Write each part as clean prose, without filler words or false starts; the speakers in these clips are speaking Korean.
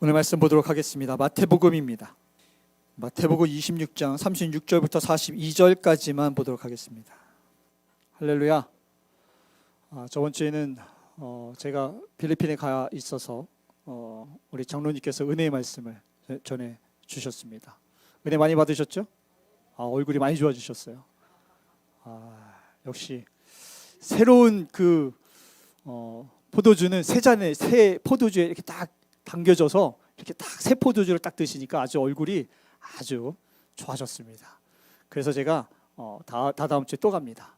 오늘 말씀 보도록 하겠습니다. 마태복음입니다. 마태복음 26장 36절부터 42절까지만 보도록 하겠습니다. 할렐루야. 저번 주에는 제가 필리핀에 가 있어서 우리 장로님께서 은혜의 말씀을 전해 주셨습니다. 은혜 많이 받으셨죠? 얼굴이 많이 좋아지셨어요. 역시 새로운 포도주는 새 포도주에 이렇게 딱 당겨져서 이렇게 딱 새 포도주를 딱 드시니까 아주 얼굴이 아주 좋아졌습니다. 그래서 제가 다다음 주에 또 갑니다.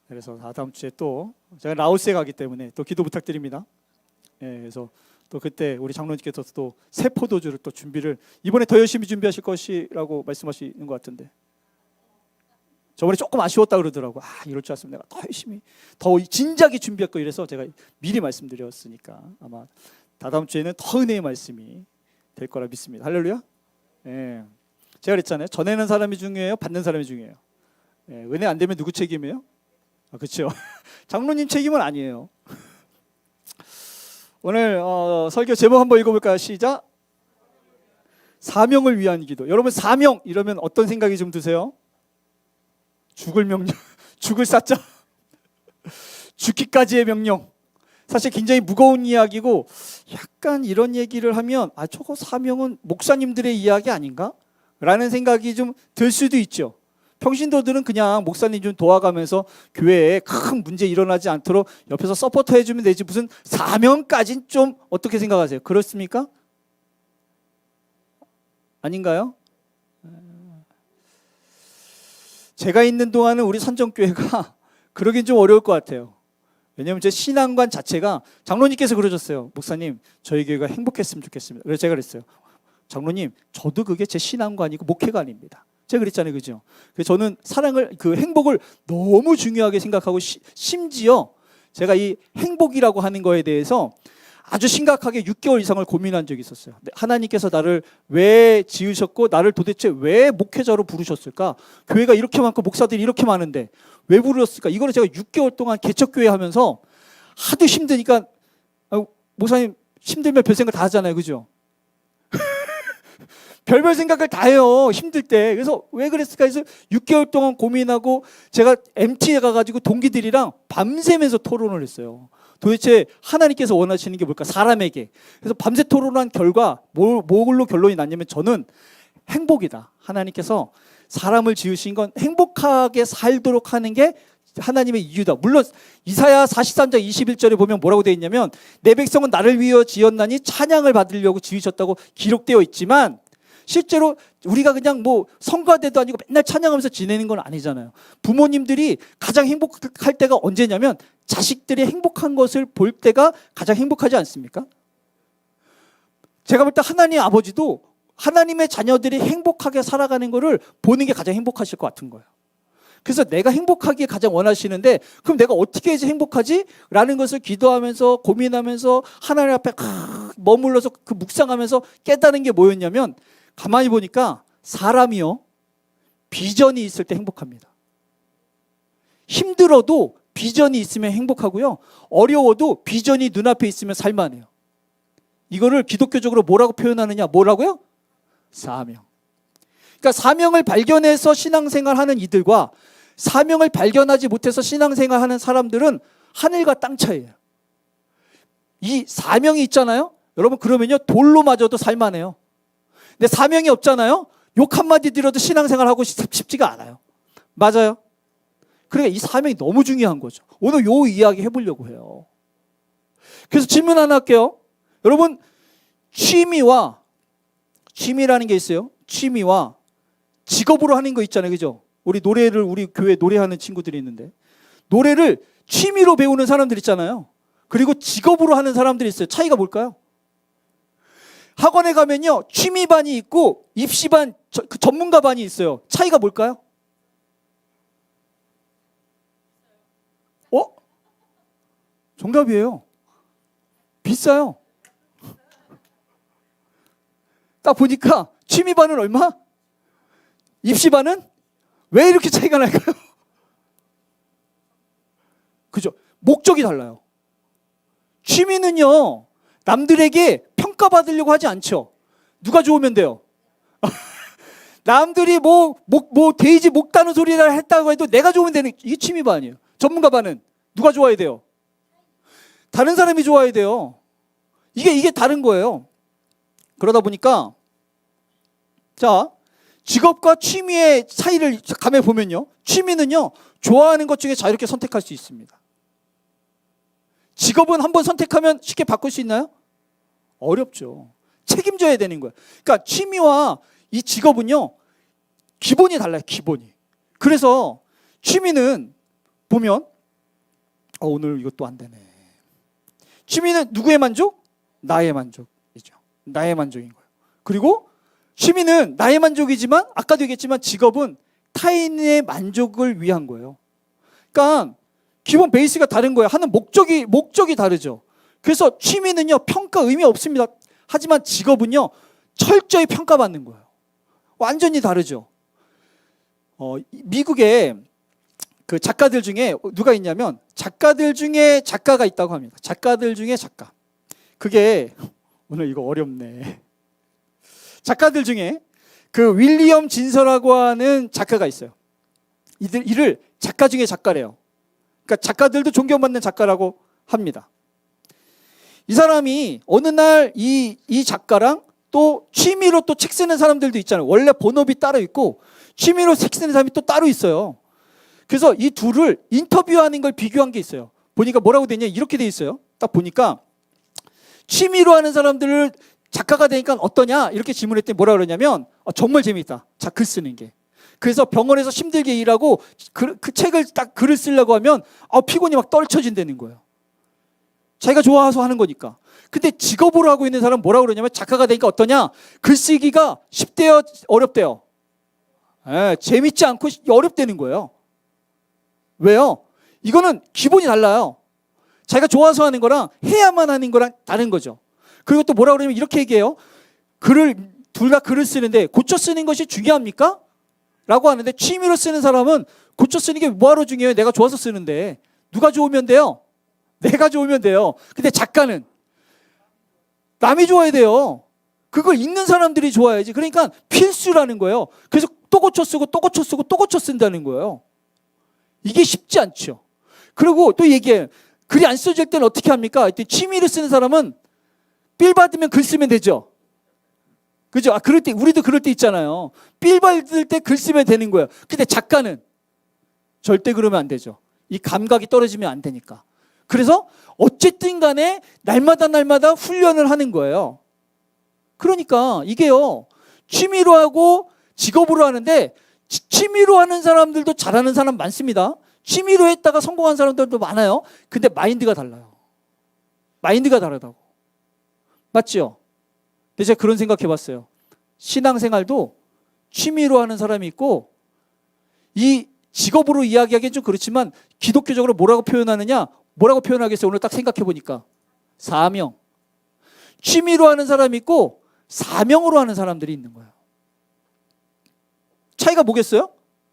그래서 다다음 주에 또 제가 라오스에 가기 때문에 또 기도 부탁드립니다. 그래서 또 그때 우리 장로님께서 또 새 포도주를 또 준비를 이번에 더 열심히 준비하실 것이라고 말씀하시는 것 같은데 저번에 조금 아쉬웠다 그러더라고. 이럴 줄 알았으면 내가 더 열심히 더 진작에 준비했고 이래서 제가 미리 말씀드렸으니까 아마 다다음 주에는 더 은혜의 말씀이 될 거라 믿습니다. 할렐루야. 제가 그랬잖아요. 전하는 사람이 중요해요? 받는 사람이 중요해요? 은혜 안 되면 누구 책임이에요? 그렇죠. 장로님 책임은 아니에요. 오늘 설교 제목 한번 읽어볼까요? 시작. 사명을 위한 기도. 여러분 사명 이러면 어떤 생각이 좀 드세요? 죽을 명령, 죽을 사자, 죽기까지의 명령. 사실 굉장히 무거운 이야기고 약간 이런 얘기를 하면 저거 사명은 목사님들의 이야기 아닌가? 라는 생각이 좀 들 수도 있죠. 평신도들은 그냥 목사님 좀 도와가면서 교회에 큰 문제 일어나지 않도록 옆에서 서포터 해주면 되지 무슨 사명까지는 좀 어떻게 생각하세요? 그렇습니까? 아닌가요? 제가 있는 동안은 우리 선정교회가 그러긴 좀 어려울 것 같아요. 왜냐하면 제 신앙관 자체가 장로님께서 그러셨어요. 목사님 저희 교회가 행복했으면 좋겠습니다. 그래서 제가 그랬어요. 장로님 저도 그게 제 신앙관이고 목회가 아닙니다. 제가 그랬잖아요. 그죠? 그래서 저는 사랑을 행복을 너무 중요하게 생각하고 심지어 제가 이 행복이라고 하는 거에 대해서 아주 심각하게 6개월 이상을 고민한 적이 있었어요. 하나님께서 나를 왜 지으셨고 나를 도대체 왜 목회자로 부르셨을까? 교회가 이렇게 많고 목사들이 이렇게 많은데 왜 부르셨을까? 이거를 제가 6개월 동안 개척교회 하면서 하도 힘드니까 목사님 힘들면 별 생각 다 하잖아요. 그죠? 별별 생각을 다 해요. 힘들 때. 그래서 왜 그랬을까 해서 6개월 동안 고민하고 제가 MT에 가가지고 동기들이랑 밤새면서 토론을 했어요. 도대체 하나님께서 원하시는 게 뭘까? 사람에게. 그래서 밤새 토론한 결과 뭘로 결론이 났냐면 저는 행복이다. 하나님께서 사람을 지으신 건 행복하게 살도록 하는 게 하나님의 이유다. 물론 이사야 43장 21절에 보면 뭐라고 되어 있냐면 내 백성은 나를 위하여 지었나니 찬양을 받으려고 지으셨다고 기록되어 있지만 실제로 우리가 그냥 성가대도 아니고 맨날 찬양하면서 지내는 건 아니잖아요. 부모님들이 가장 행복할 때가 언제냐면 자식들이 행복한 것을 볼 때가 가장 행복하지 않습니까? 제가 볼 때 하나님 아버지도 하나님의 자녀들이 행복하게 살아가는 것을 보는 게 가장 행복하실 것 같은 거예요. 그래서 내가 행복하기에 가장 원하시는데 그럼 내가 어떻게 해야지 행복하지? 라는 것을 기도하면서 고민하면서 하나님 앞에 머물러서 묵상하면서 깨달은 게 뭐였냐면 가만히 보니까 사람이요 비전이 있을 때 행복합니다. 힘들어도 비전이 있으면 행복하고요. 어려워도 비전이 눈앞에 있으면 살만해요. 이거를 기독교적으로 뭐라고 표현하느냐? 뭐라고요? 사명. 그러니까 사명을 발견해서 신앙생활하는 이들과 사명을 발견하지 못해서 신앙생활하는 사람들은 하늘과 땅 차이예요. 이 사명이 있잖아요. 여러분 그러면요 돌로 맞아도 살만해요. 근데 사명이 없잖아요. 욕 한마디 들어도 신앙생활하고 싶지가 않아요. 맞아요. 그러니까 이 사명이 너무 중요한 거죠. 오늘 요 이야기 해보려고 해요. 그래서 질문 하나 할게요. 여러분 취미라는 게 있어요. 취미와 직업으로 하는 거 있잖아요. 그죠? 우리 교회 노래하는 친구들이 있는데 노래를 취미로 배우는 사람들 있잖아요. 그리고 직업으로 하는 사람들이 있어요. 차이가 뭘까요? 학원에 가면요 취미반이 있고 입시반 전문가반이 있어요. 차이가 뭘까요? 정답이에요. 비싸요. 딱 보니까 취미반은 얼마? 입시반은 왜 이렇게 차이가 날까요? 그죠? 목적이 달라요. 취미는요 남들에게 평가받으려고 하지 않죠. 누가 좋으면 돼요? 남들이 뭐 돼지 목 따는 소리를 했다고 해도 내가 좋으면 되는, 이게 취미반 아니에요. 전문가반은 누가 좋아야 돼요? 다른 사람이 좋아야 돼요. 이게 다른 거예요. 그러다 보니까 자, 직업과 취미의 차이를 감해 보면요, 취미는요 좋아하는 것 중에 자유롭게 선택할 수 있습니다. 직업은 한번 선택하면 쉽게 바꿀 수 있나요? 어렵죠. 책임져야 되는 거예요. 그러니까 취미와 이 직업은요 기본이 달라요. 기본이. 그래서 취미는 보면 오늘 이것도 안 되네. 취미는 누구의 만족? 나의 만족이죠. 나의 만족인 거예요. 그리고 취미는 나의 만족이지만 아까도 얘기했지만 직업은 타인의 만족을 위한 거예요. 그러니까 기본 베이스가 다른 거예요. 하는 목적이 다르죠. 그래서 취미는요 평가 의미 없습니다. 하지만 직업은요 철저히 평가받는 거예요. 완전히 다르죠. 미국에 그 작가들 중에 누가 있냐면 작가들 중에 작가가 있다고 합니다. 작가들 중에 작가. 그게 오늘 이거 어렵네. 작가들 중에 그 윌리엄 진서라고 하는 작가가 있어요. 이를 작가 중에 작가래요. 그러니까 작가들도 존경받는 작가라고 합니다. 이 사람이 어느 날 이 작가랑 또 취미로 또 책 쓰는 사람들도 있잖아요. 원래 본업이 따로 있고 취미로 책 쓰는 사람이 또 따로 있어요. 그래서 이 둘을 인터뷰하는 걸 비교한 게 있어요. 보니까 뭐라고 되냐, 이렇게 돼 있어요. 딱 보니까 취미로 하는 사람들을 작가가 되니까 어떠냐 이렇게 질문했더니 뭐라 그러냐면 정말 재밌다. 자, 글 쓰는 게. 그래서 병원에서 힘들게 일하고 그 책을 딱 글을 쓰려고 하면 피곤이 막 떨쳐진다는 거예요. 자기가 좋아서 하는 거니까. 근데 직업으로 하고 있는 사람은 뭐라 그러냐면 작가가 되니까 어떠냐, 글쓰기가 쉽대요, 어렵대요? 재밌지 않고 어렵다는 거예요. 왜요? 이거는 기본이 달라요. 자기가 좋아서 하는 거랑 해야만 하는 거랑 다른 거죠. 그리고 또 뭐라 그러냐면 이렇게 얘기해요. 둘 다 글을 쓰는데 고쳐 쓰는 것이 중요합니까? 라고 하는데 취미로 쓰는 사람은 고쳐 쓰는 게 뭐하러 중요해요? 내가 좋아서 쓰는데. 누가 좋으면 돼요? 내가 좋으면 돼요. 근데 작가는 남이 좋아야 돼요. 그걸 읽는 사람들이 좋아야지. 그러니까 필수라는 거예요. 그래서 또 고쳐 쓰고 또 고쳐 쓰고 또 고쳐 쓴다는 거예요. 이게 쉽지 않죠. 그리고 또 얘기해. 글이 안 써질 때는 어떻게 합니까? 취미를 쓰는 사람은 삘 받으면 글 쓰면 되죠. 그죠? 그럴 때, 우리도 그럴 때 있잖아요. 삘 받을 때 글 쓰면 되는 거예요. 근데 작가는 절대 그러면 안 되죠. 이 감각이 떨어지면 안 되니까. 그래서 어쨌든 간에 날마다 훈련을 하는 거예요. 그러니까 이게요, 취미로 하고 직업으로 하는데 취미로 하는 사람들도 잘하는 사람 많습니다. 취미로 했다가 성공한 사람들도 많아요. 근데 마인드가 달라요. 마인드가 다르다고. 맞죠? 근데 제가 그런 생각 해봤어요. 신앙생활도 취미로 하는 사람이 있고 이 직업으로 이야기하기엔 좀 그렇지만 기독교적으로 뭐라고 표현하느냐, 뭐라고 표현하겠어요? 오늘 딱 생각해보니까 사명. 취미로 하는 사람이 있고 사명으로 하는 사람들이 있는 거예요. 차이가 뭐겠어요?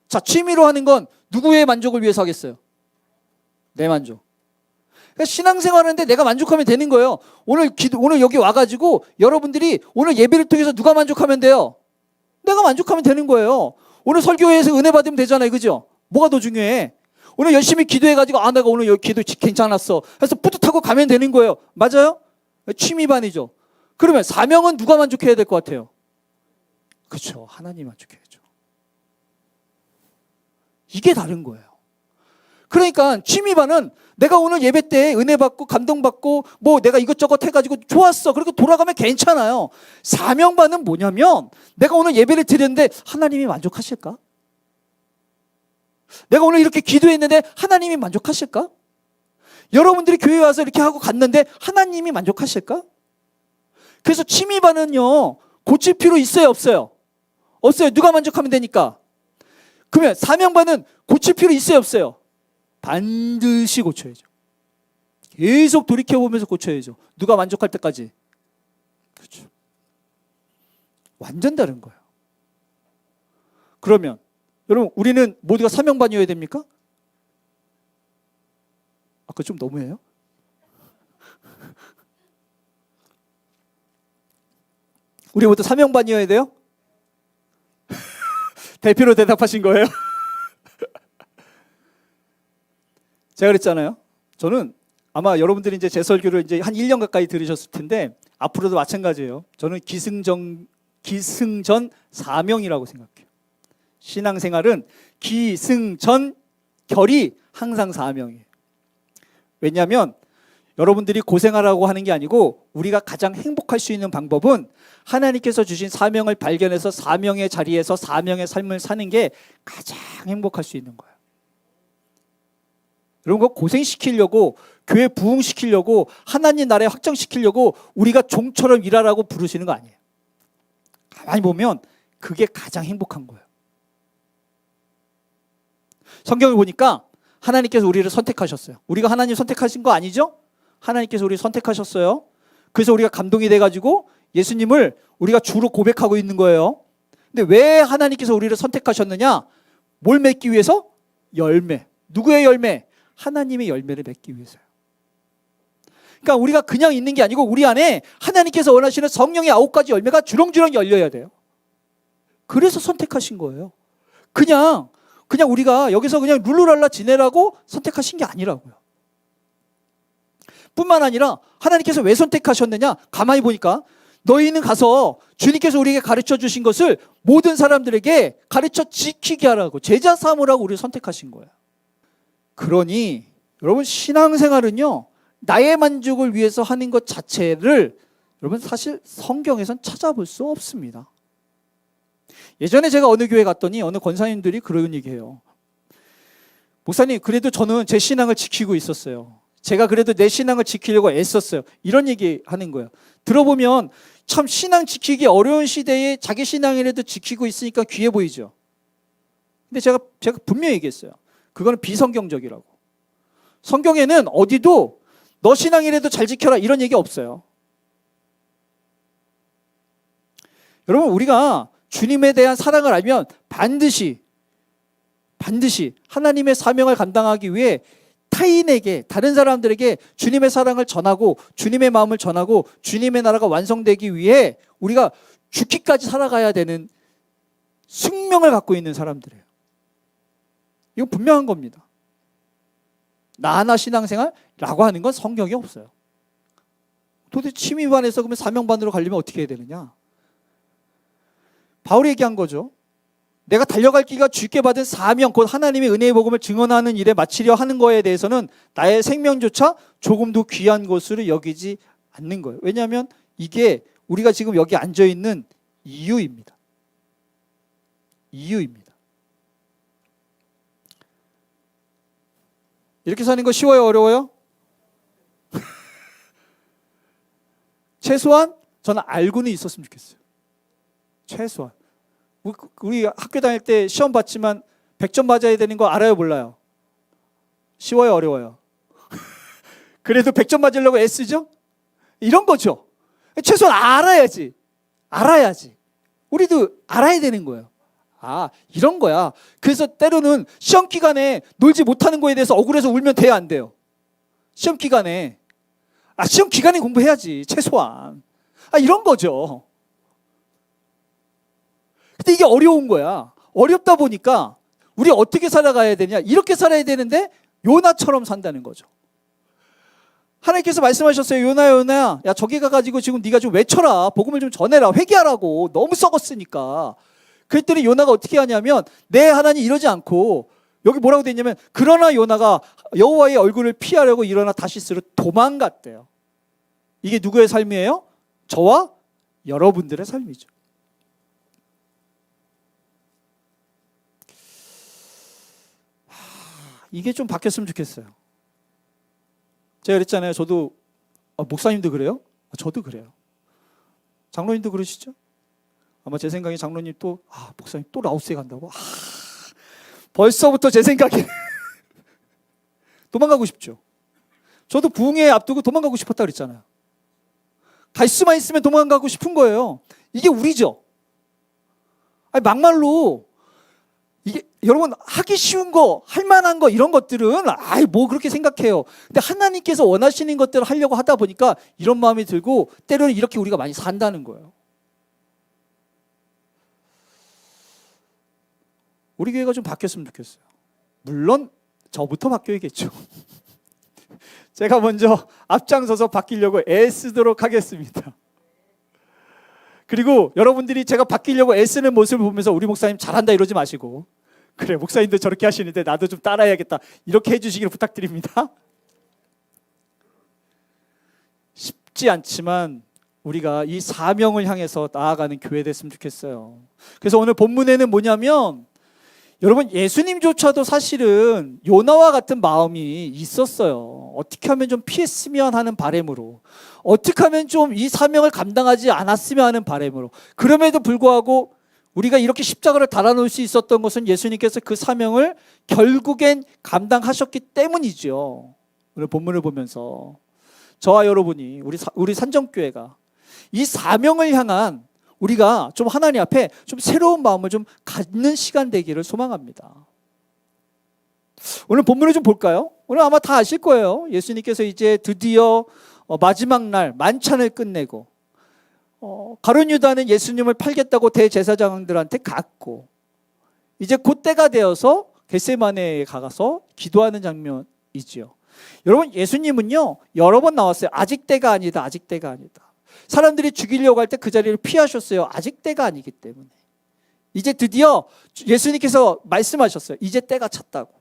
자, 취미로 하는 건 누구의 만족을 위해서 하겠어요? 내 만족. 그러니까 신앙생활 하는데 내가 만족하면 되는 거예요. 오늘 여기 와가지고 여러분들이 오늘 예배를 통해서 누가 만족하면 돼요? 내가 만족하면 되는 거예요. 오늘 설교회에서 은혜 받으면 되잖아요. 그죠? 뭐가 더 중요해? 오늘 열심히 기도해가지고 내가 오늘 여기 기도 괜찮았어. 그래서 뿌듯하고 가면 되는 거예요. 맞아요? 취미반이죠. 그러면 사명은 누가 만족해야 될 것 같아요? 그렇죠. 하나님 만족해야죠. 이게 다른 거예요. 그러니까 취미반은 내가 오늘 예배 때 은혜 받고 감동받고 뭐 내가 이것저것 해가지고 좋았어. 그리고 돌아가면 괜찮아요. 사명반은 뭐냐면 내가 오늘 예배를 드렸는데 하나님이 만족하실까? 내가 오늘 이렇게 기도했는데 하나님이 만족하실까? 여러분들이 교회에 와서 이렇게 하고 갔는데 하나님이 만족하실까? 그래서 취미반은요, 고칠 필요 있어요, 없어요? 없어요. 누가 만족하면 되니까. 그러면 사명반은 고칠 필요 있어요, 없어요? 반드시 고쳐야죠. 계속 돌이켜보면서 고쳐야죠. 누가 만족할 때까지. 그렇죠. 완전 다른 거예요. 그러면 여러분, 우리는 모두가 사명반이어야 됩니까? 그거 좀 너무해요? 우리 모두 사명반이어야 돼요? 대표로 대답하신 거예요? 제가 그랬잖아요. 저는 아마 여러분들이 이제 제 설교를 이제 한 1년 가까이 들으셨을 텐데 앞으로도 마찬가지예요. 저는 기승전 사명이라고 생각해요. 신앙생활은 기승전 결이 항상 사명이에요. 왜냐하면 여러분들이 고생하라고 하는 게 아니고 우리가 가장 행복할 수 있는 방법은 하나님께서 주신 사명을 발견해서 사명의 자리에서 사명의 삶을 사는 게 가장 행복할 수 있는 거예요. 이런 거 고생시키려고, 교회 부흥시키려고, 하나님 나라에 확장시키려고 우리가 종처럼 일하라고 부르시는 거 아니에요. 가만히 보면 그게 가장 행복한 거예요. 성경을 보니까 하나님께서 우리를 선택하셨어요. 우리가 하나님 선택하신 거 아니죠? 하나님께서 우리를 선택하셨어요. 그래서 우리가 감동이 돼가지고 예수님을 우리가 주로 고백하고 있는 거예요. 근데 왜 하나님께서 우리를 선택하셨느냐? 뭘 맺기 위해서? 열매. 누구의 열매? 하나님의 열매를 맺기 위해서요. 그러니까 우리가 그냥 있는 게 아니고 우리 안에 하나님께서 원하시는 성령의 9가지 열매가 주렁주렁 열려야 돼요. 그래서 선택하신 거예요. 그냥 우리가 여기서 그냥 룰루랄라 지내라고 선택하신 게 아니라고요. 뿐만 아니라 하나님께서 왜 선택하셨느냐? 가만히 보니까 너희는 가서 주님께서 우리에게 가르쳐 주신 것을 모든 사람들에게 가르쳐 지키게 하라고, 제자 삼으라고 우리를 선택하신 거예요. 그러니 여러분, 신앙생활은요, 나의 만족을 위해서 하는 것 자체를 여러분 사실 성경에선 찾아볼 수 없습니다. 예전에 제가 어느 교회 갔더니 어느 권사님들이 그런 얘기해요. 목사님, 그래도 저는 제 신앙을 지키고 있었어요. 제가 그래도 내 신앙을 지키려고 애썼어요. 이런 얘기 하는 거예요. 들어보면 참 신앙 지키기 어려운 시대에 자기 신앙이라도 지키고 있으니까 귀해 보이죠. 근데 제가 분명히 얘기했어요. 그거는 비성경적이라고. 성경에는 어디도 너 신앙이라도 잘 지켜라 이런 얘기 없어요. 여러분, 우리가 주님에 대한 사랑을 알면 반드시 하나님의 사명을 감당하기 위해 타인에게, 다른 사람들에게 주님의 사랑을 전하고 주님의 마음을 전하고 주님의 나라가 완성되기 위해 우리가 죽기까지 살아가야 되는 숙명을 갖고 있는 사람들이에요. 이거 분명한 겁니다. 나 하나 신앙생활라고 하는 건 성경이 없어요. 도대체 취미반에서 그러면 사명반으로 가려면 어떻게 해야 되느냐? 바울이 얘기한 거죠. 내가 달려갈 길가 주께 받은 사명, 곧 하나님의 은혜의 복음을 증언하는 일에 마치려 하는 거에 대해서는 나의 생명조차 조금도 귀한 것으로 여기지 않는 거예요. 왜냐하면 이게 우리가 지금 여기 앉아있는 이유입니다. 이렇게 사는 거 쉬워요, 어려워요? 최소한 저는 알고는 있었으면 좋겠어요. 최소한. 우리 학교 다닐 때 시험 봤지만 100점 맞아야 되는 거 알아요, 몰라요? 쉬워요, 어려워요? 그래도 100점 맞으려고 애쓰죠? 이런 거죠. 최소한 알아야지. 우리도 알아야 되는 거예요. 아, 이런 거야. 그래서 때로는 시험 기간에 놀지 못하는 거에 대해서 억울해서 울면 돼요, 안 돼요? 시험 기간에 공부해야지, 최소한. 이런 거죠. 근데 이게 어려운 거야. 어렵다 보니까 우리 어떻게 살아가야 되냐? 이렇게 살아야 되는데 요나처럼 산다는 거죠. 하나님께서 말씀하셨어요. 요나야, 야 저기 가가지고 지금 네가 좀 외쳐라. 복음을 좀 전해라. 회개하라고. 너무 썩었으니까. 그랬더니 요나가 어떻게 하냐면, 내 하나님 이러지 않고 여기 뭐라고 돼 있냐면, 그러나 요나가 여호와의 얼굴을 피하려고 일어나 다시스로 도망갔대요. 이게 누구의 삶이에요? 저와 여러분들의 삶이죠. 이게 좀 바뀌었으면 좋겠어요. 제가 그랬잖아요. 저도 목사님도 그래요? 저도 그래요. 장로님도 그러시죠? 아마 제 생각에 장로님 또 목사님 또 라오스에 간다고? 벌써부터 제 생각에 도망가고 싶죠. 저도 부흥회 앞두고 도망가고 싶었다 그랬잖아요. 갈 수만 있으면 도망가고 싶은 거예요. 이게 우리죠. 막말로 이게 여러분 하기 쉬운 거, 할 만한 거 이런 것들은 뭐 그렇게 생각해요. 근데 하나님께서 원하시는 것들을 하려고 하다 보니까 이런 마음이 들고 때로는 이렇게 우리가 많이 산다는 거예요. 우리 교회가 좀 바뀌었으면 좋겠어요. 물론 저부터 바뀌어야겠죠. 제가 먼저 앞장서서 바뀌려고 애쓰도록 하겠습니다. 그리고 여러분들이 제가 바뀌려고 애쓰는 모습을 보면서 우리 목사님 잘한다 이러지 마시고, 그래 목사님도 저렇게 하시는데 나도 좀 따라해야겠다 이렇게 해주시기를 부탁드립니다. 쉽지 않지만 우리가 이 사명을 향해서 나아가는 교회 됐으면 좋겠어요. 그래서 오늘 본문에는 뭐냐면, 여러분 예수님조차도 사실은 요나와 같은 마음이 있었어요. 어떻게 하면 좀 피했으면 하는 바람으로, 어떻게 하면 좀 이 사명을 감당하지 않았으면 하는 바람으로. 그럼에도 불구하고 우리가 이렇게 십자가를 달아놓을 수 있었던 것은 예수님께서 그 사명을 결국엔 감당하셨기 때문이죠. 오늘 본문을 보면서 저와 여러분이 우리 산정교회가 이 사명을 향한, 우리가 좀 하나님 앞에 좀 새로운 마음을 좀 갖는 시간 되기를 소망합니다. 오늘 본문을 좀 볼까요? 오늘 아마 다 아실 거예요. 예수님께서 이제 드디어 마지막 날 만찬을 끝내고, 가룟 유다는 예수님을 팔겠다고 대제사장들한테 갔고, 이제 곧 때가 되어서 겟세마네에 가서 기도하는 장면이지요. 여러분 예수님은요 여러 번 나왔어요. 아직 때가 아니다, 아직 때가 아니다. 사람들이 죽이려고 할 때 그 자리를 피하셨어요. 아직 때가 아니기 때문에. 이제 드디어 예수님께서 말씀하셨어요. 이제 때가 찼다고.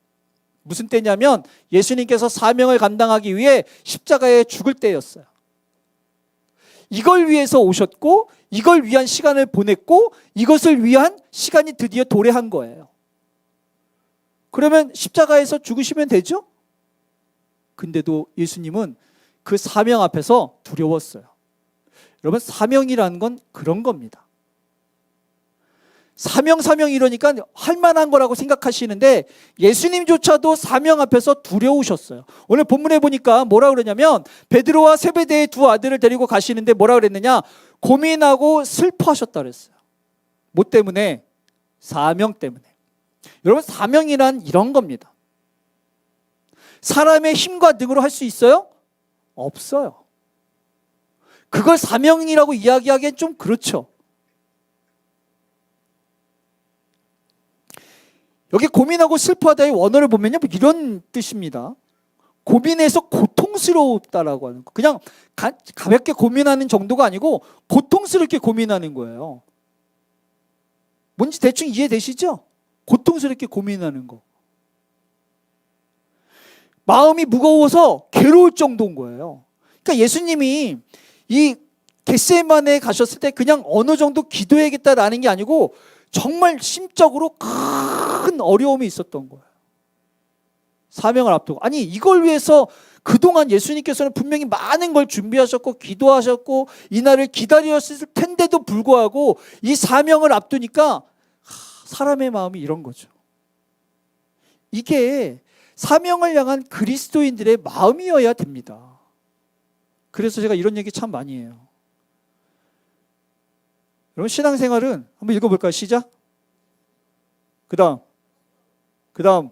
무슨 때냐면 예수님께서 사명을 감당하기 위해 십자가에 죽을 때였어요. 이걸 위해서 오셨고, 이걸 위한 시간을 보냈고, 이것을 위한 시간이 드디어 도래한 거예요. 그러면 십자가에서 죽으시면 되죠? 근데도 예수님은 그 사명 앞에서 두려웠어요. 여러분 사명이라는 건 그런 겁니다. 사명 이러니까 할 만한 거라고 생각하시는데 예수님조차도 사명 앞에서 두려우셨어요. 오늘 본문에 보니까 뭐라 그러냐면, 베드로와 세베대의 두 아들을 데리고 가시는데 뭐라 그랬느냐, 고민하고 슬퍼하셨다 그랬어요. 뭐 때문에? 사명 때문에. 여러분 사명이란 이런 겁니다. 사람의 힘과 능으로 할 수 있어요? 없어요. 그걸 사명이라고 이야기하기엔 좀 그렇죠. 여기 고민하고 슬퍼하다의 원어를 보면요 이런 뜻입니다. 고민해서 고통스럽다라고 하는 거. 그냥 가볍게 고민하는 정도가 아니고 고통스럽게 고민하는 거예요. 뭔지 대충 이해되시죠? 고통스럽게 고민하는 거. 마음이 무거워서 괴로울 정도인 거예요. 그러니까 예수님이 이 겟세마네에 가셨을 때 그냥 어느 정도 기도해야겠다라는 게 아니고 정말 심적으로 큰 어려움이 있었던 거예요. 사명을 앞두고. 아니 이걸 위해서 그동안 예수님께서는 분명히 많은 걸 준비하셨고 기도하셨고 이날을 기다렸을 텐데도 불구하고 이 사명을 앞두니까 사람의 마음이 이런 거죠. 이게 사명을 향한 그리스도인들의 마음이어야 됩니다. 그래서 제가 이런 얘기 참 많이 해요. 여러분 신앙생활은 한번 읽어볼까요? 시작. 그 다음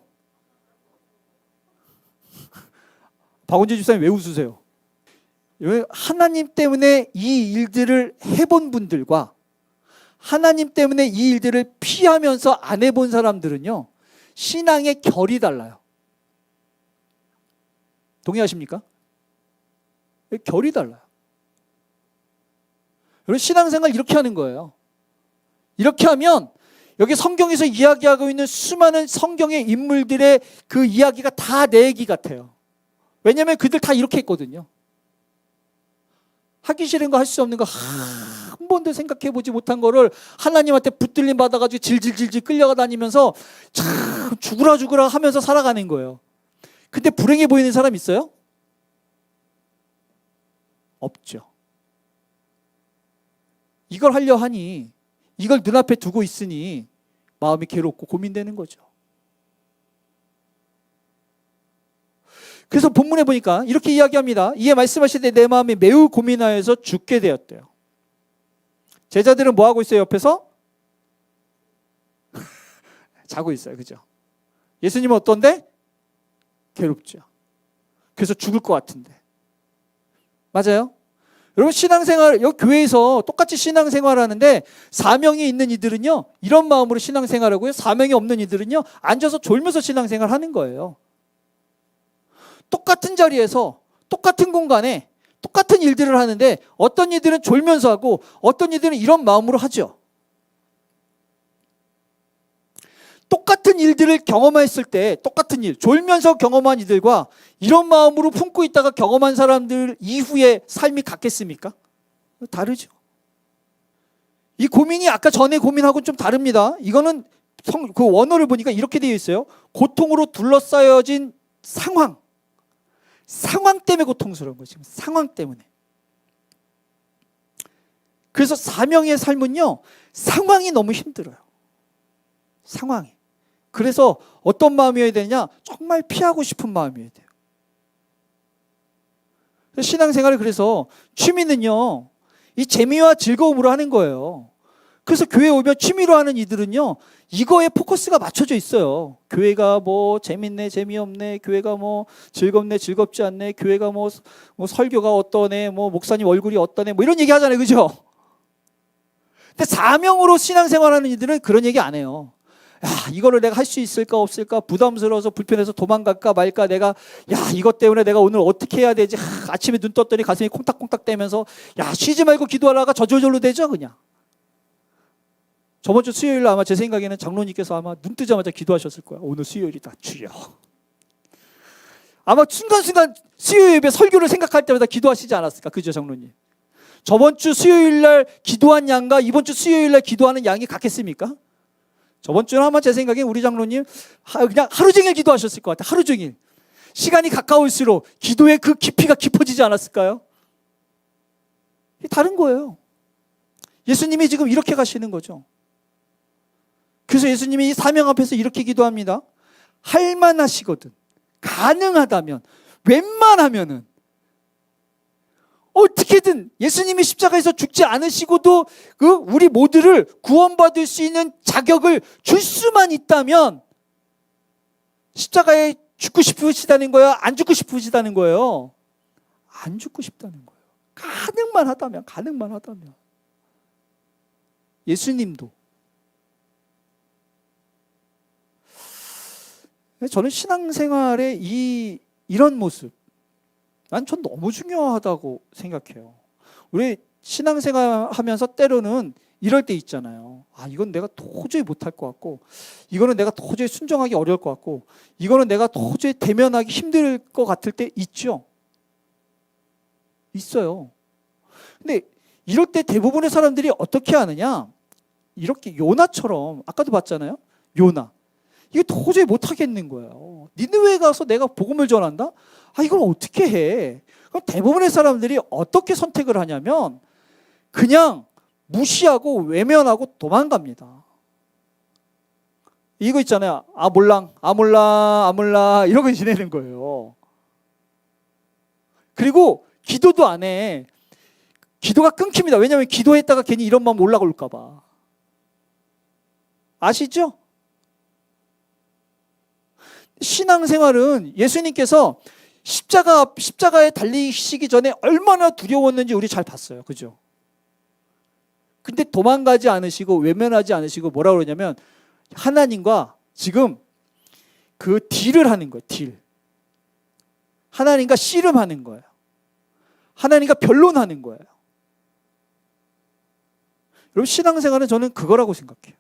박원재 집사님 왜 웃으세요? 하나님 때문에 이 일들을 해본 분들과 하나님 때문에 이 일들을 피하면서 안 해본 사람들은요 신앙의 결이 달라요. 동의하십니까? 결이 달라요. 여러분 신앙생활 이렇게 하는 거예요. 이렇게 하면 여기 성경에서 이야기하고 있는 수많은 성경의 인물들의 그 이야기가 다 내 얘기 같아요. 왜냐하면 그들 다 이렇게 했거든요. 하기 싫은 거 할 수 없는 거 한 번도 생각해보지 못한 거를 하나님한테 붙들림 받아가지고 질질질질 끌려가 다니면서 참 죽으라 하면서 살아가는 거예요. 근데 불행해 보이는 사람 있어요? 없죠. 이걸 하려 하니 이걸 눈앞에 두고 있으니 마음이 괴롭고 고민되는 거죠. 그래서 본문에 보니까 이렇게 이야기합니다. 이에 말씀하실 때 내 마음이 매우 고민하여서 죽게 되었대요. 제자들은 뭐 하고 있어요? 옆에서? 자고 있어요. 그죠? 예수님은 어떤데? 괴롭죠. 그래서 죽을 것 같은데. 맞아요? 여러분 신앙생활 여기 교회에서 똑같이 신앙생활하는데 사명이 있는 이들은요 이런 마음으로 신앙생활하고요, 사명이 없는 이들은요 앉아서 졸면서 신앙생활하는 거예요. 똑같은 자리에서 똑같은 공간에 똑같은 일들을 하는데 어떤 이들은 졸면서 하고 어떤 이들은 이런 마음으로 하죠. 똑같은 일들을 경험했을 때 똑같은 일, 졸면서 경험한 이들과 이런 마음으로 품고 있다가 경험한 사람들 이후의 삶이 같겠습니까? 다르죠. 이 고민이 아까 전에 고민하고는 좀 다릅니다. 이거는 그 원어를 보니까 이렇게 되어 있어요. 고통으로 둘러싸여진 상황 때문에 고통스러운 거죠. 상황 때문에. 그래서 사명의 삶은요 상황이 너무 힘들어요. 상황이. 그래서 어떤 마음이어야 되냐? 정말 피하고 싶은 마음이어야 돼요. 신앙생활을 그래서 취미는요 이 재미와 즐거움으로 하는 거예요. 그래서 교회 오면 취미로 하는 이들은요 이거에 포커스가 맞춰져 있어요. 교회가 뭐 재밌네 재미없네, 교회가 뭐 즐겁네 즐겁지 않네, 교회가 뭐 설교가 어떠네, 뭐 목사님 얼굴이 어떠네, 뭐 이런 얘기 하잖아요, 그죠? 근데 사명으로 신앙생활하는 이들은 그런 얘기 안 해요. 야, 이거를 내가 할 수 있을까 없을까, 부담스러워서 불편해서 도망갈까 말까, 내가 이것 때문에 내가 오늘 어떻게 해야 되지, 아침에 눈 떴더니 가슴이 콩닥콩닥 대면서 쉬지 말고 기도하다가 저절로 되죠. 그냥 저번 주 수요일 아마 제 생각에는 장로님께서 아마 눈 뜨자마자 기도하셨을 거야. 오늘 수요일이다 주여. 아마 순간순간 수요일 예배 설교를 생각할 때마다 기도하시지 않았을까, 그죠 장로님? 저번 주 수요일 날 기도한 양과 이번 주 수요일 날 기도하는 양이 같겠습니까? 저번 주는 아마 제 생각에 우리 장로님 그냥 하루 종일 기도하셨을 것 같아요. 하루 종일. 시간이 가까울수록 기도의 그 깊이가 깊어지지 않았을까요? 다른 거예요. 예수님이 지금 이렇게 가시는 거죠. 그래서 예수님이 이 사명 앞에서 이렇게 기도합니다. 할만하시거든, 가능하다면, 웬만하면은 어떻게든 예수님이 십자가에서 죽지 않으시고도 우리 모두를 구원받을 수 있는 자격을 줄 수만 있다면 십자가에 죽고 싶으시다는 거예요? 안 죽고 싶으시다는 거예요? 안 죽고 싶다는 거예요. 가능만 하다면. 예수님도. 저는 신앙생활의 이런 모습, 전 너무 중요하다고 생각해요. 우리 신앙생활 하면서 때로는 이럴 때 있잖아요. 이건 내가 도저히 못할 것 같고, 이거는 내가 도저히 순종하기 어려울 것 같고, 이거는 내가 도저히 대면하기 힘들 것 같을 때 있죠. 있어요. 근데 이럴 때 대부분의 사람들이 어떻게 하느냐? 이렇게 요나처럼, 아까도 봤잖아요. 요나. 이거 도저히 못하겠는 거예요. 니느웨에 가서 내가 복음을 전한다? 이걸 어떻게 해? 그럼 대부분의 사람들이 어떻게 선택을 하냐면 그냥 무시하고 외면하고 도망갑니다. 이거 있잖아요. 몰라 이러고 지내는 거예요. 그리고 기도도 안 해. 기도가 끊깁니다. 왜냐하면 기도했다가 괜히 이런 마음 올라올까 봐. 아시죠? 신앙생활은 예수님께서 십자가에 달리시기 전에 얼마나 두려웠는지 우리 잘 봤어요. 그죠? 근데 도망가지 않으시고 외면하지 않으시고 뭐라고 그러냐면 하나님과 지금 그 딜을 하는 거예요. 딜. 하나님과 씨름하는 거예요. 하나님과 변론하는 거예요. 여러분 신앙생활은 저는 그거라고 생각해요.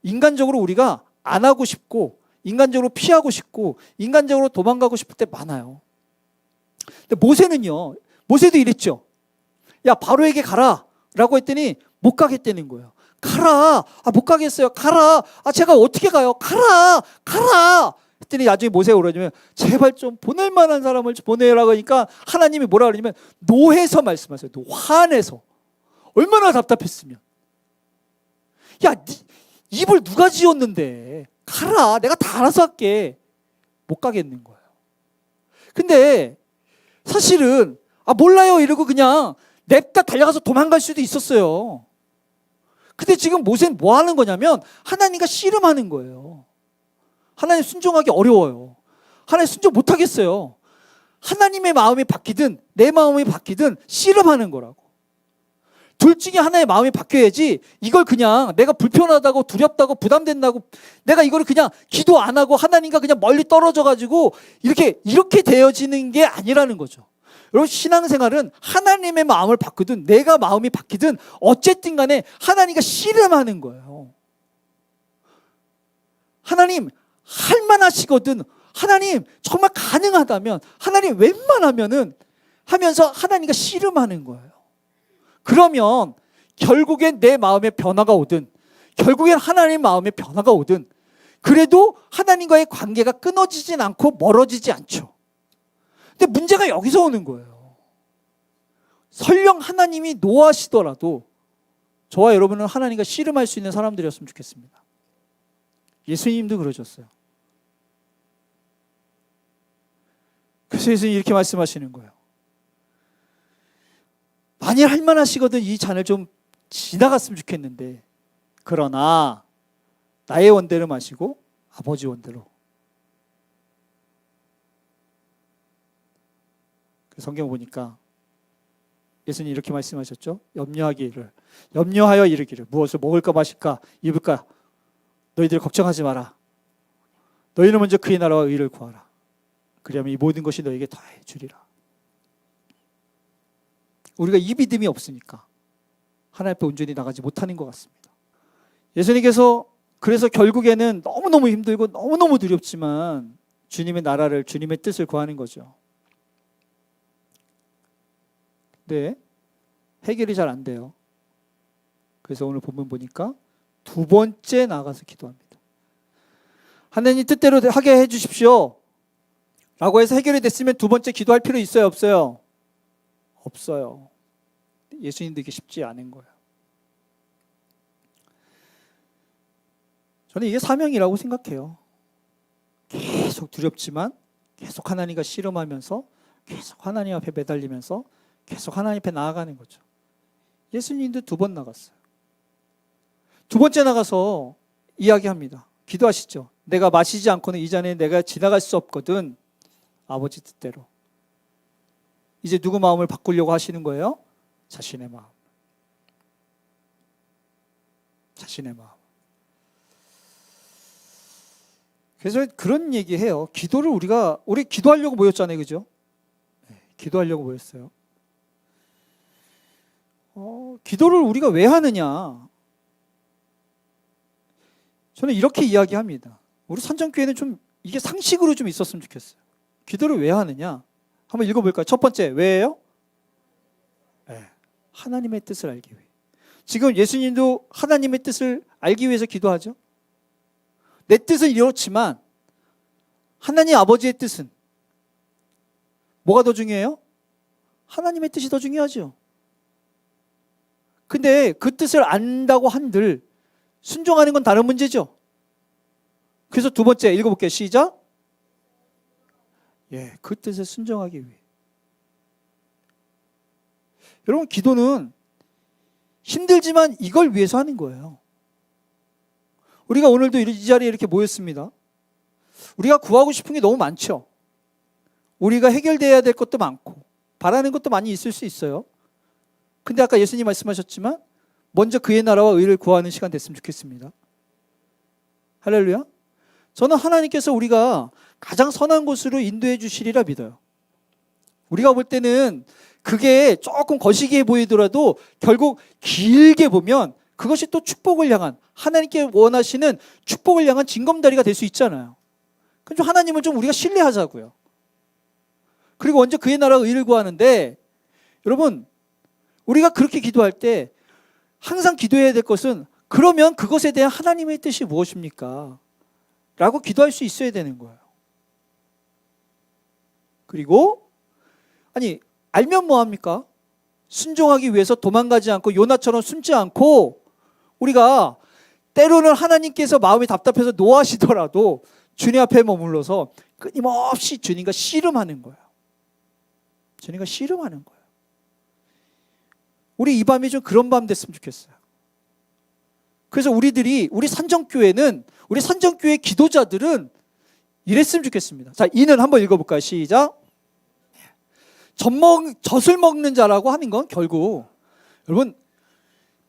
인간적으로 우리가 안 하고 싶고, 인간적으로 피하고 싶고, 인간적으로 도망가고 싶을 때 많아요. 근데 모세도 이랬죠. 야, 바로에게 가라 라고 했더니 못 가겠다는 거예요. 가라. 못 가겠어요. 가라. 제가 어떻게 가요? 가라. 했더니 나중에 모세가 그러냐면 제발 좀 보낼 만한 사람을 보내라고 하니까 하나님이 뭐라 그러냐면 노해서 말씀하세요. 화내서. 얼마나 답답했으면. 야, 입을 누가 지었는데 가라. 내가 다 알아서 할게. 못 가겠는 거예요. 근데 사실은 몰라요 이러고 그냥 냅다 달려가서 도망갈 수도 있었어요. 근데 지금 모세는 뭐 하는 거냐면 하나님과 씨름하는 거예요. 하나님 순종하기 어려워요. 하나님 순종 못 하겠어요. 하나님의 마음이 바뀌든 내 마음이 바뀌든 씨름하는 거라고. 둘 중에 하나의 마음이 바뀌어야지 이걸 그냥 내가 불편하다고 두렵다고 부담된다고 내가 이걸 그냥 기도 안 하고 하나님과 그냥 멀리 떨어져 가지고 이렇게 되어지는 게 아니라는 거죠. 여러분 신앙생활은 하나님의 마음을 바꾸든 내가 마음이 바뀌든 어쨌든 간에 하나님과 씨름하는 거예요. 하나님 할만하시거든 하나님 정말 가능하다면 하나님 웬만하면은 하면서 하나님과 씨름하는 거예요. 그러면 결국엔 내 마음의 변화가 오든 결국엔 하나님의 마음의 변화가 오든 그래도 하나님과의 관계가 끊어지진 않고 멀어지지 않죠. 근데 문제가 여기서 오는 거예요. 설령 하나님이 노하시더라도 저와 여러분은 하나님과 씨름할 수 있는 사람들이었으면 좋겠습니다. 예수님도 그러셨어요. 그래서 예수님이 이렇게 말씀하시는 거예요. 만일 할만하시거든 이 잔을 좀 지나갔으면 좋겠는데 그러나 나의 원대로 마시고 아버지 원대로. 성경 보니까 예수님이 이렇게 말씀하셨죠. 염려하여 이르기를 무엇을 먹을까 마실까 입을까 너희들 걱정하지 마라. 너희는 먼저 그의 나라와 의를 구하라. 그리하면 이 모든 것이 너에게 더해 주리라. 우리가 이 믿음이 없으니까 하나님 앞에 온전히 나가지 못하는 것 같습니다. 예수님께서 그래서 결국에는 너무너무 힘들고 너무너무 두렵지만 주님의 나라를 주님의 뜻을 구하는 거죠. 근데 해결이 잘 안 돼요. 그래서 오늘 본문 보니까 두 번째 나가서 기도합니다. 하나님 뜻대로 하게 해주십시오 라고 해서 해결이 됐으면 두 번째 기도할 필요 있어요 없어요? 없어요. 예수님도 이게 쉽지 않은 거예요. 저는 이게 사명이라고 생각해요. 계속 두렵지만 계속 하나님과 씨름하면서 계속 하나님 앞에 매달리면서 계속 하나님 앞에 나아가는 거죠. 예수님도 두 번 나갔어요. 두 번째 나가서 이야기합니다. 기도하시죠. 내가 마시지 않고는 이 잔에 내가 지나갈 수 없거든. 아버지 뜻대로. 이제 누구 마음을 바꾸려고 하시는 거예요? 자신의 마음. 자신의 마음. 그래서 그런 얘기해요. 기도를 우리 기도하려고 모였잖아요. 그죠? 네, 기도하려고 모였어요. 기도를 우리가 왜 하느냐? 저는 이렇게 이야기합니다. 우리 선정교회는 좀 이게 상식으로 좀 있었으면 좋겠어요. 기도를 왜 하느냐? 한번 읽어볼까요? 첫 번째, 왜예요? 네, 하나님의 뜻을 알기 위해. 지금 예수님도 하나님의 뜻을 알기 위해서 기도하죠. 내 뜻은 이렇지만 하나님 아버지의 뜻은 뭐가 더 중요해요? 하나님의 뜻이 더 중요하죠. 근데 그 뜻을 안다고 한들 순종하는 건 다른 문제죠. 그래서 두 번째 읽어볼게요. 시작. 예, 그 뜻에 순종하기 위해. 여러분 기도는 힘들지만 이걸 위해서 하는 거예요. 우리가 오늘도 이 자리에 이렇게 모였습니다. 우리가 구하고 싶은 게 너무 많죠. 우리가 해결돼야 될 것도 많고 바라는 것도 많이 있을 수 있어요. 근데 아까 예수님 말씀하셨지만 먼저 그의 나라와 의를 구하는 시간 됐으면 좋겠습니다. 할렐루야. 저는 하나님께서 우리가 가장 선한 곳으로 인도해 주시리라 믿어요. 우리가 볼 때는 그게 조금 거시기해 보이더라도 결국 길게 보면 그것이 또 축복을 향한 하나님께 원하시는 축복을 향한 징검다리가 될 수 있잖아요. 그럼 좀 하나님을 좀 우리가 신뢰하자고요. 그리고 먼저 그의 나라와 의를 구하는데 여러분 우리가 그렇게 기도할 때 항상 기도해야 될 것은 그러면 그것에 대한 하나님의 뜻이 무엇입니까? 라고 기도할 수 있어야 되는 거예요. 그리고 알면 뭐합니까? 순종하기 위해서 도망가지 않고 요나처럼 숨지 않고 우리가 때로는 하나님께서 마음이 답답해서 노하시더라도 주님 앞에 머물러서 끊임없이 주님과 씨름하는 거예요. 주님과 씨름하는 거예요. 우리 이 밤이 좀 그런 밤 됐으면 좋겠어요. 그래서 우리 산정교회는 우리 산정교회 기도자들은 이랬으면 좋겠습니다. 자, 이는 한번 읽어볼까요? 시작. 젖을 먹는 자라고 하는 건 결국 여러분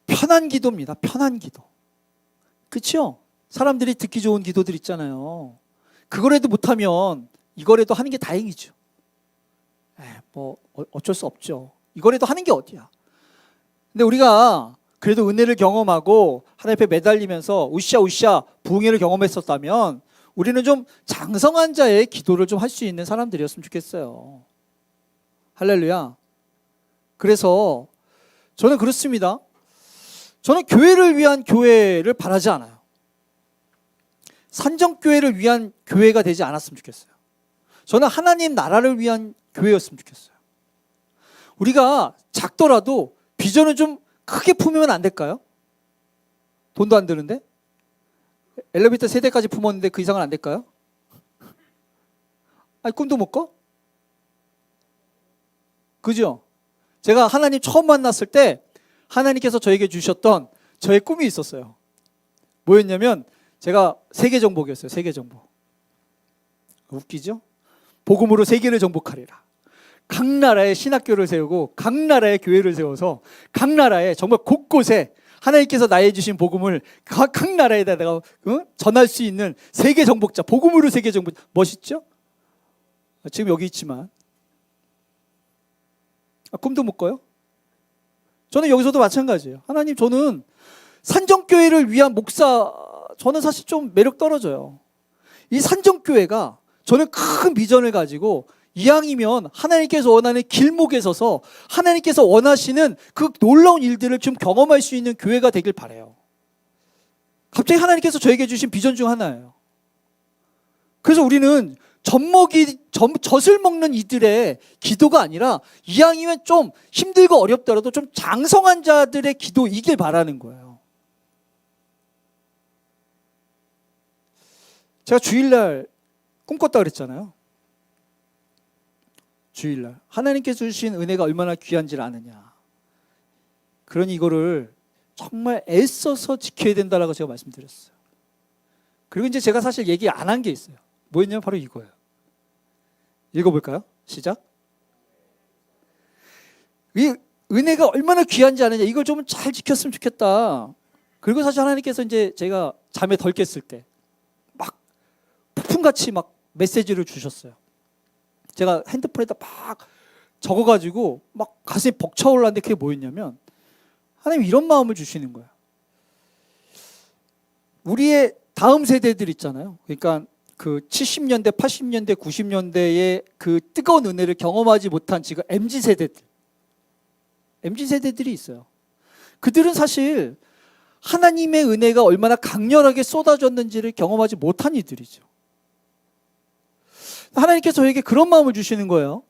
편한 기도입니다. 편한 기도. 그렇죠? 사람들이 듣기 좋은 기도들 있잖아요. 그거라도 못하면 이거라도 하는 게 다행이죠. 뭐 어쩔 수 없죠. 이거라도 하는 게 어디야. 근데 우리가 그래도 은혜를 경험하고 하나님 앞에 매달리면서 우샤 부흥회를 경험했었다면 우리는 좀 장성한 자의 기도를 좀 할 수 있는 사람들이었으면 좋겠어요. 할렐루야. 그래서 저는 그렇습니다. 저는 교회를 위한 교회를 바라지 않아요. 산정교회를 위한 교회가 되지 않았으면 좋겠어요. 저는 하나님 나라를 위한 교회였으면 좋겠어요. 우리가 작더라도 비전을 좀 크게 품으면 안 될까요? 돈도 안 드는데? 엘리베이터 3대까지 품었는데 그 이상은 안 될까요? 아니, 꿈도 못 꿔? 그죠? 제가 하나님 처음 만났을 때 하나님께서 저에게 주셨던 저의 꿈이 있었어요. 뭐였냐면 제가 세계정복이었어요. 세계정복. 웃기죠? 복음으로 세계를 정복하리라. 각 나라에 신학교를 세우고 각 나라에 교회를 세워서 각 나라에 정말 곳곳에 하나님께서 나에 주신 복음을 각 나라에다 내가 전할 수 있는 세계 정복자, 복음으로 세계 정복자. 멋있죠? 지금 여기 있지만 꿈도 못 꿔요? 저는 여기서도 마찬가지예요. 하나님, 저는 산정교회를 위한 목사, 저는 사실 좀 매력 떨어져요. 이 산정교회가 저는 큰 비전을 가지고 이왕이면 하나님께서 원하는 길목에 서서 하나님께서 원하시는 그 놀라운 일들을 좀 경험할 수 있는 교회가 되길 바라요. 갑자기 하나님께서 저에게 주신 비전 중 하나예요. 그래서 우리는 젖을 먹는 이들의 기도가 아니라 이왕이면 좀 힘들고 어렵더라도 좀 장성한 자들의 기도이길 바라는 거예요. 제가 주일날 꿈꿨다 그랬잖아요. 주일날 하나님께서 주신 은혜가 얼마나 귀한지를 아느냐. 그러니 이거를 정말 애써서 지켜야 된다라고 제가 말씀드렸어요. 그리고 이제 제가 사실 얘기 안 한 게 있어요. 뭐였냐면 바로 이거예요. 읽어볼까요? 시작. 이 은혜가 얼마나 귀한지 아느냐. 이걸 좀 잘 지켰으면 좋겠다. 그리고 사실 하나님께서 이제 제가 잠에 덜 깼을 때 막 폭풍같이 막 메시지를 주셨어요. 제가 핸드폰에다 막 적어가지고 막 가슴이 벅차올랐는데 그게 뭐였냐면 하나님 이런 마음을 주시는 거예요. 우리의 다음 세대들 있잖아요. 그러니까 그 70년대, 80년대, 90년대의 그 뜨거운 은혜를 경험하지 못한 지금 MZ세대들이 있어요. 그들은 사실 하나님의 은혜가 얼마나 강렬하게 쏟아졌는지를 경험하지 못한 이들이죠. 하나님께서 저에게 그런 마음을 주시는 거예요.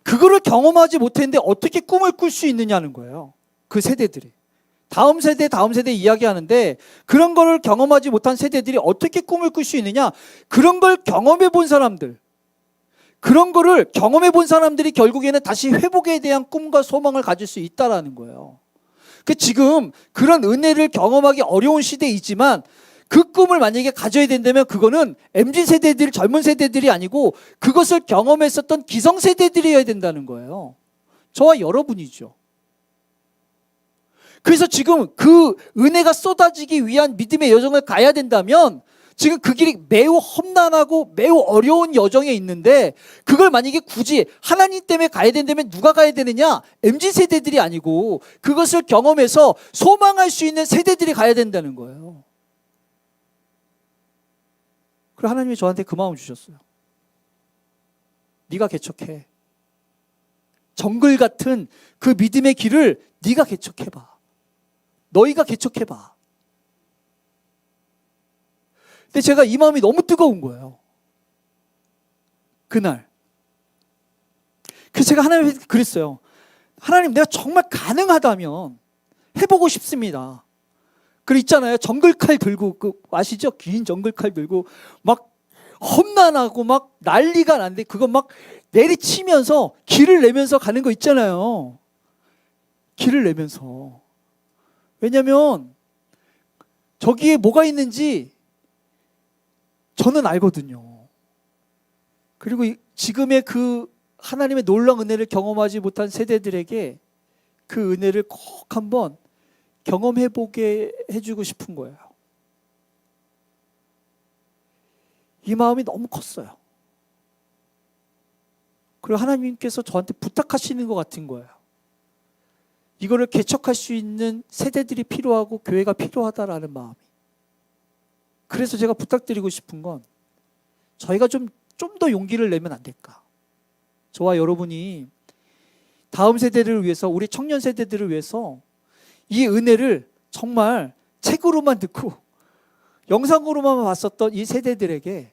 그거를 경험하지 못했는데 어떻게 꿈을 꿀 수 있느냐는 거예요. 그 세대들이. 다음 세대 이야기하는데 그런 거를 경험하지 못한 세대들이 어떻게 꿈을 꿀 수 있느냐? 그런 걸 경험해 본 사람들, 그런 거를 경험해 본 사람들이 결국에는 다시 회복에 대한 꿈과 소망을 가질 수 있다라는 거예요. 그 지금 그런 은혜를 경험하기 어려운 시대이지만 그 꿈을 만약에 가져야 된다면 그거는 MZ세대들, 젊은 세대들이 아니고 그것을 경험했었던 기성세대들이어야 된다는 거예요. 저와 여러분이죠. 그래서 지금 그 은혜가 쏟아지기 위한 믿음의 여정을 가야 된다면 지금 그 길이 매우 험난하고 매우 어려운 여정에 있는데 그걸 만약에 굳이 하나님 때문에 가야 된다면 누가 가야 되느냐? MZ세대들이 아니고 그것을 경험해서 소망할 수 있는 세대들이 가야 된다는 거예요. 그리고 하나님이 저한테 그 마음을 주셨어요. 네가 개척해. 정글 같은 그 믿음의 길을 네가 개척해봐. 너희가 개척해봐. 근데 제가 이 마음이 너무 뜨거운 거예요. 그날. 그래서 제가 하나님한테 그랬어요. 하나님, 내가 정말 가능하다면 해보고 싶습니다. 그 있잖아요. 정글칼 들고, 아시죠? 긴 정글칼 들고 막 험난하고 막 난리가 난데 그거 막 내리치면서 길을 내면서 가는 거 있잖아요. 길을 내면서. 왜냐면 저기에 뭐가 있는지 저는 알거든요. 그리고 지금의 그 하나님의 놀라운 은혜를 경험하지 못한 세대들에게 그 은혜를 꼭 한번 경험해보게 해주고 싶은 거예요. 이 마음이 너무 컸어요. 그리고 하나님께서 저한테 부탁하시는 것 같은 거예요. 이거를 개척할 수 있는 세대들이 필요하고 교회가 필요하다라는 마음이. 그래서 제가 부탁드리고 싶은 건 저희가 좀 더 용기를 내면 안 될까? 저와 여러분이 다음 세대를 위해서, 우리 청년 세대들을 위해서 이 은혜를 정말 책으로만 듣고 영상으로만 봤었던 이 세대들에게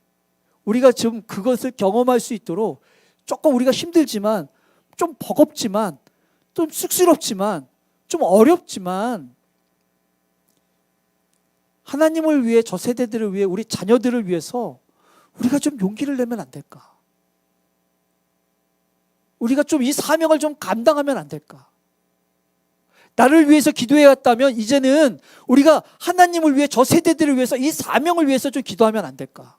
우리가 좀 그것을 경험할 수 있도록, 조금 우리가 힘들지만, 좀 버겁지만, 좀 쑥스럽지만, 좀 어렵지만 하나님을 위해, 저 세대들을 위해, 우리 자녀들을 위해서 우리가 좀 용기를 내면 안 될까? 우리가 좀 이 사명을 좀 감당하면 안 될까? 나를 위해서 기도해왔다면 이제는 우리가 하나님을 위해, 저 세대들을 위해서, 이 사명을 위해서 좀 기도하면 안 될까?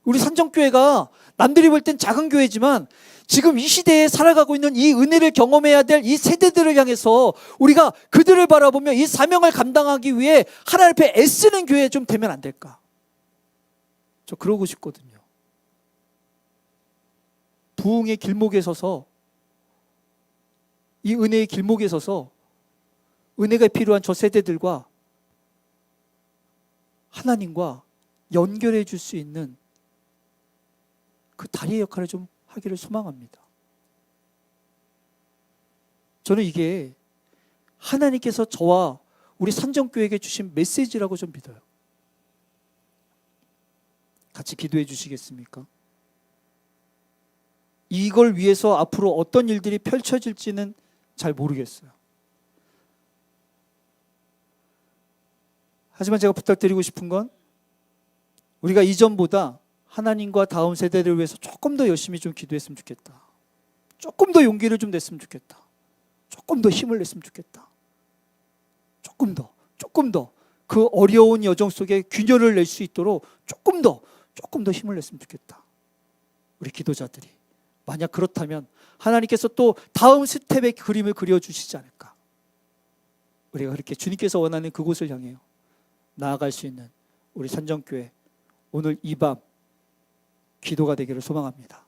우리 산정교회가 남들이 볼 땐 작은 교회지만 지금 이 시대에 살아가고 있는 이 은혜를 경험해야 될 이 세대들을 향해서 우리가 그들을 바라보며 이 사명을 감당하기 위해 하나님 앞에 애쓰는 교회 좀 되면 안 될까? 저 그러고 싶거든요. 부흥의 길목에 서서, 이 은혜의 길목에 서서 은혜가 필요한 저 세대들과 하나님과 연결해 줄 수 있는 그 다리의 역할을 좀 하기를 소망합니다. 저는 이게 하나님께서 저와 우리 산정교회에게 주신 메시지라고 좀 믿어요. 같이 기도해 주시겠습니까? 이걸 위해서 앞으로 어떤 일들이 펼쳐질지는 잘 모르겠어요. 하지만 제가 부탁드리고 싶은 건 우리가 이전보다 하나님과 다음 세대를 위해서 조금 더 열심히 좀 기도했으면 좋겠다. 조금 더 용기를 좀 냈으면 좋겠다. 조금 더 힘을 냈으면 좋겠다. 조금 더 그 어려운 여정 속에 균열을 낼 수 있도록 조금 더 힘을 냈으면 좋겠다. 우리 기도자들이. 만약 그렇다면 하나님께서 또 다음 스텝의 그림을 그려주시지 않을까. 우리가 그렇게 주님께서 원하는 그곳을 향해요 나아갈 수 있는 우리 산정교회, 오늘 이 밤 기도가 되기를 소망합니다.